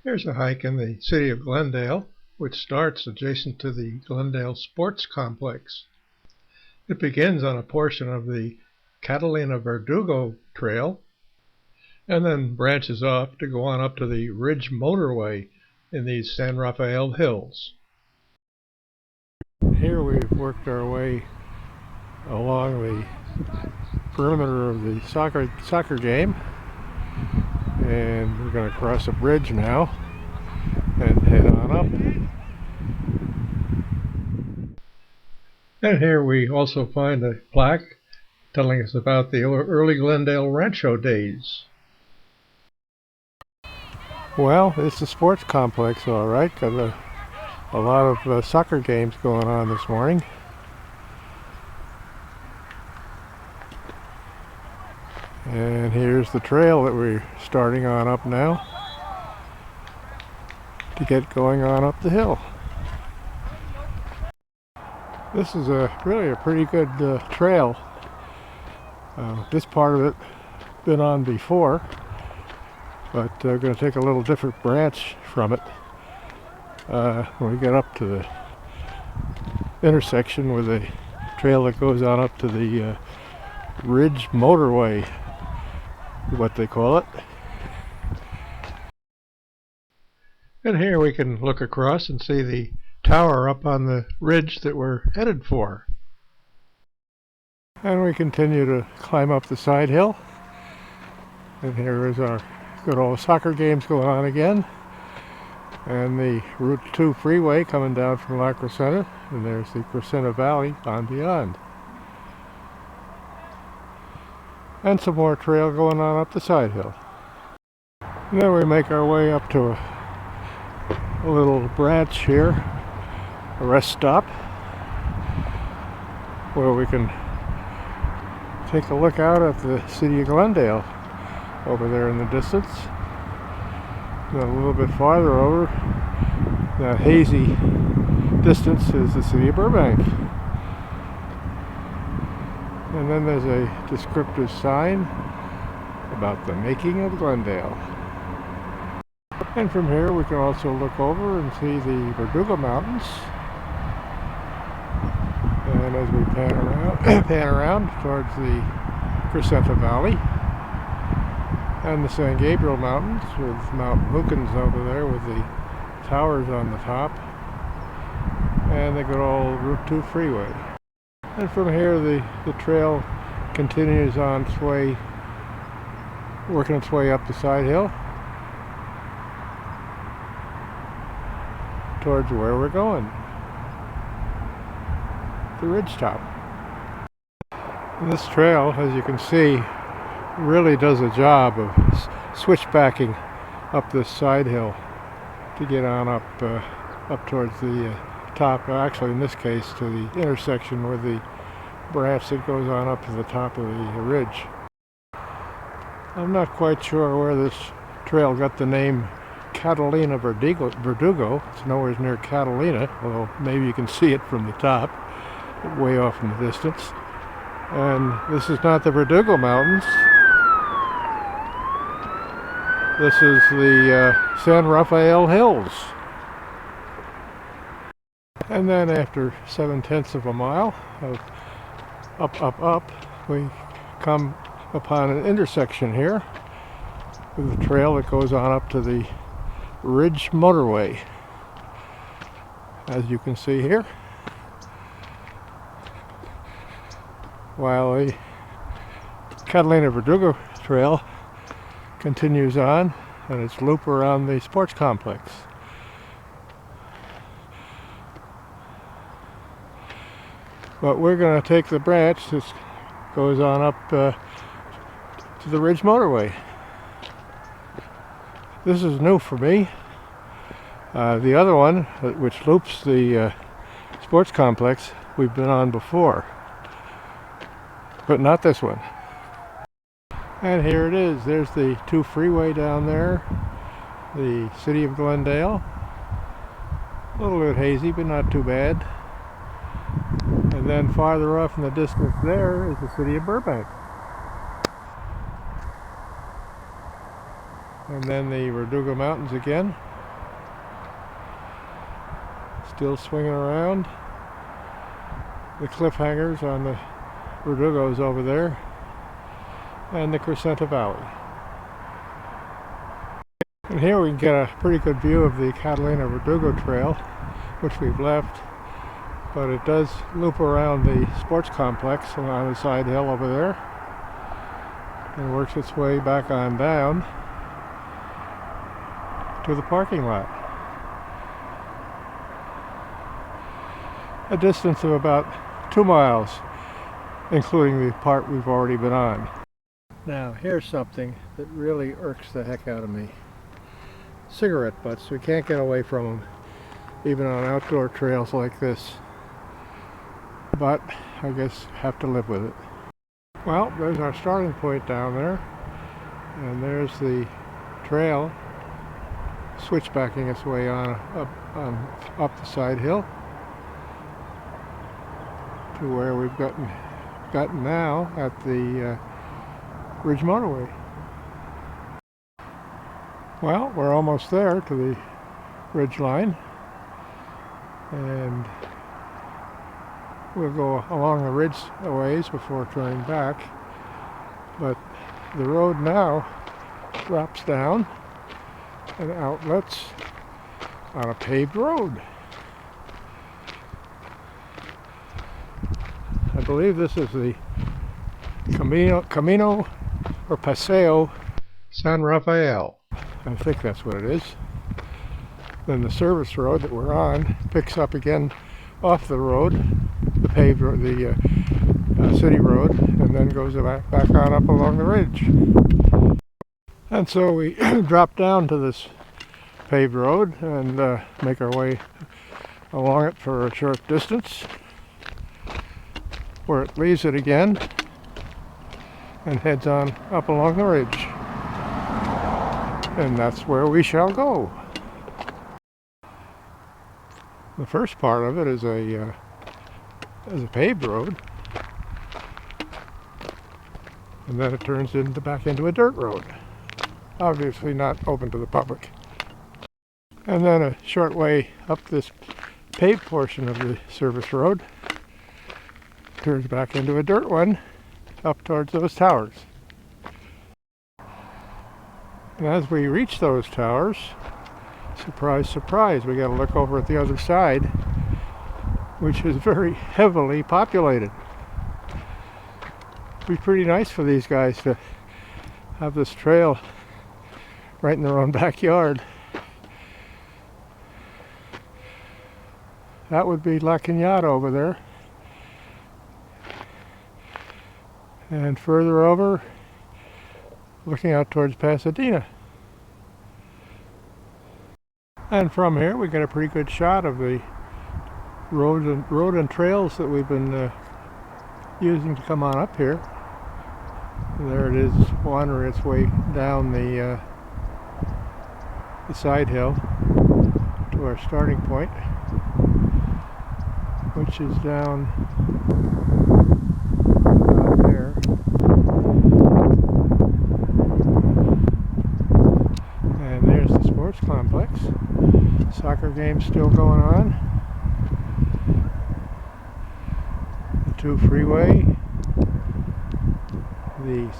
Here's a hike in the city of Glendale, which starts adjacent to the Glendale Sports Complex. It begins on a portion of the Catalina Verdugo Trail and then branches off to go on up to the Ridge Motorway in the San Rafael Hills. Here we've worked our way along the perimeter of the soccer game, and we're going to cross a bridge now and head on up. And here we also find a plaque telling us about the early Glendale Rancho days. Well, it's a sports complex, all right. Got a lot of soccer games going on this morning. And here's the trail that we're starting on up now to get going on up the hill. This is really a pretty good trail. This part of it been on before, but we're going to take a little different branch from it when we get up to the intersection with a trail that goes on up to the Ridge Motorway, what they call it. And here we can look across and see the tower up on the ridge that we're headed for. And we continue to climb up the side hill. And here is our good old soccer games going on again. And the Route 2 freeway coming down from La Crescenta. And there's the Crescenta Valley on beyond. And some more trail going on up the side hill. And then we make our way up to a little branch here, a rest stop, where we can take a look out at the city of Glendale over there in the distance. And then a little bit farther over, that hazy distance, is the city of Burbank. And then there's a descriptive sign about the making of Glendale. And from here we can also look over and see the Verdugo Mountains. And as we pan around towards the Crescenta Valley and the San Gabriel Mountains, with Mount Lukens over there with the towers on the top, and the good old Route 2 freeway. And from here the trail continues on its way, working its way up the side hill towards where we're going, the ridge top. And this trail, as you can see, really does a job of switchbacking up this side hill to get on up towards the top, actually in this case to the intersection with the branch that goes on up to the top of the ridge. I'm not quite sure where this trail got the name Catalina Verdugo. It's nowhere near Catalina, although maybe you can see it from the top, way off in the distance. And this is not the Verdugo Mountains. This is the San Rafael Hills. And then after 7/10 of a mile of up, we come upon an intersection here with a trail that goes on up to the Ridge Motorway, as you can see here. While the Catalina Verdugo Trail continues on and its loop around the sports complex. But we're going to take the branch that goes on up to the Ridge Motorway. This is new for me. The other one, which loops the sports complex, we've been on before, but not this one. And here it is. There's the 2 freeway down there, the city of Glendale. A little bit hazy, but not too bad. And then farther off in the distance there is the city of Burbank. And then the Verdugo Mountains again, still swinging around. The cliffhangers on the Verdugos over there, and the Crescenta Valley. And here we can get a pretty good view of the Catalina Verdugo Trail, which we've left, but it does loop around the sports complex on the side hill over there and works its way back on down to the parking lot. A distance of about 2 miles, including the part we've already been on. Now, here's something that really irks the heck out of me. Cigarette butts. We can't get away from them, even on outdoor trails like this. But I guess have to live with it. Well, there's our starting point down there, and there's the trail switchbacking its way on up the side hill to where we've gotten now at the Ridge Motorway. Well, we're almost there to the ridge line, and we'll go along the ridge a ways before turning back. But the road now drops down and outlets on a paved road. I believe this is the Camino or Paseo San Rafael. I think that's what it is. Then the service road that we're on picks up again off the road, the paved road, the city road, and then goes back on up along the ridge. And so we drop down to this paved road and make our way along it for a short distance, where it leaves it again and heads on up along the ridge. And that's where we shall go. The first part of it is a paved road, and then it turns back into a dirt road, obviously not open to the public. And then a short way up this paved portion of the service road turns back into a dirt one up towards those towers. And as we reach those towers, surprise, surprise, we got to look over at the other side, which is very heavily populated. It'd be pretty nice for these guys to have this trail right in their own backyard. That would be La Cañada over there. And further over, looking out towards Pasadena. And from here we get a pretty good shot of the road and trails that we've been using to come on up here. And there it is, wandering its way down the side hill to our starting point, which is down there. And there's the sports complex. Soccer game's still going on. The 2 freeway, the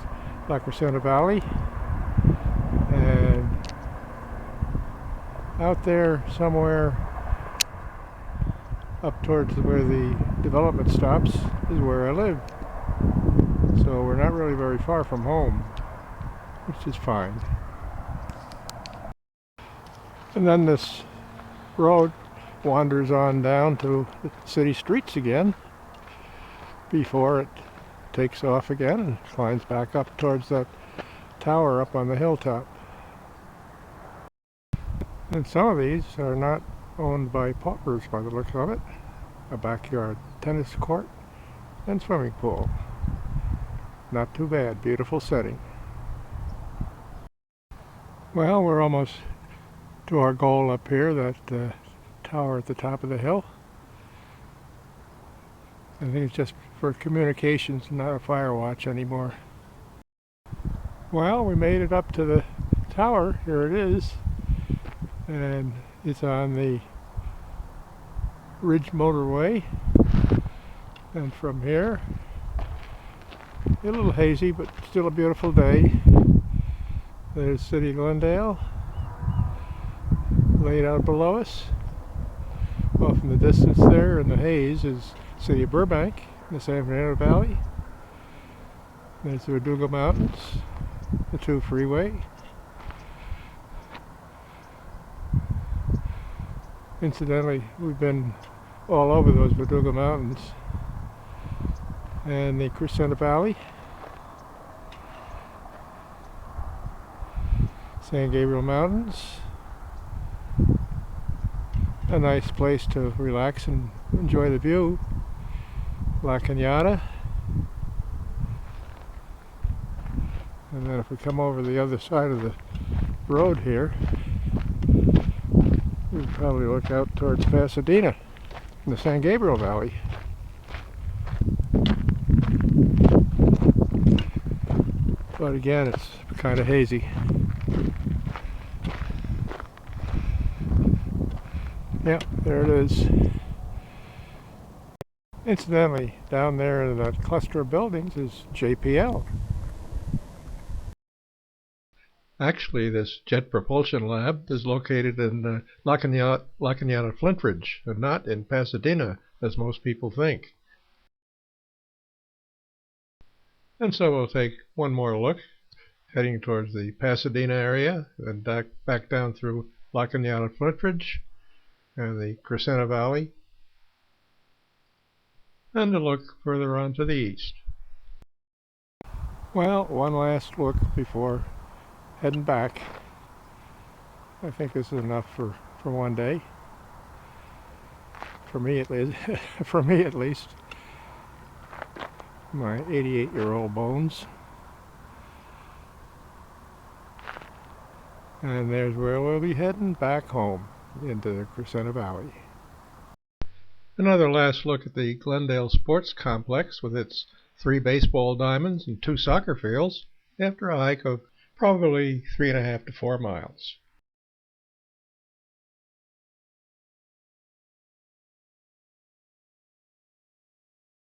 La Crescenta Valley, and out there somewhere up towards where the development stops is where I live. So we're not really very far from home, which is fine. And then this road wanders on down to the city streets again before it takes off again and climbs back up towards that tower up on the hilltop. And some of these are not owned by paupers by the looks of it. A backyard tennis court and swimming pool. Not too bad, beautiful setting. Well, we're almost to our goal up here, that tower at the top of the hill. I think it's just for communications, not a fire watch anymore. Well, we made it up to the tower. Here it is. And it's on the Ridge Motorway, and from here, a little hazy but still a beautiful day, there's City of Glendale laid out below us. Off in the distance there in the haze is City of Burbank in the San Rafael Valley. There's the Verdugo Mountains, the 2 freeway. Incidentally, we've been all over those Verdugo Mountains. And the Crescenta Valley, San Gabriel Mountains, a nice place to relax and enjoy the view, La Cañada. And then if we come over the other side of the road here, we'd probably look out towards Pasadena in the San Gabriel Valley. But again, it's kind of hazy. Yeah, there it is. Incidentally, down there in that cluster of buildings is JPL. Actually, this jet propulsion lab is located in La Canada Flintridge, and not in Pasadena, as most people think. And so we'll take one more look, heading towards the Pasadena area, and back down through La Canada Flintridge and the Crescenta Valley, and a look further on to the east. Well, one last look before heading back. I think this is enough for one day. For me at least. For me at least. My 88-year-old bones. And there's where we'll be heading back home into the Crescenta Valley. Another last look at the Glendale Sports Complex with its 3 baseball diamonds and 2 soccer fields after a hike of probably 3.5 to 4 miles.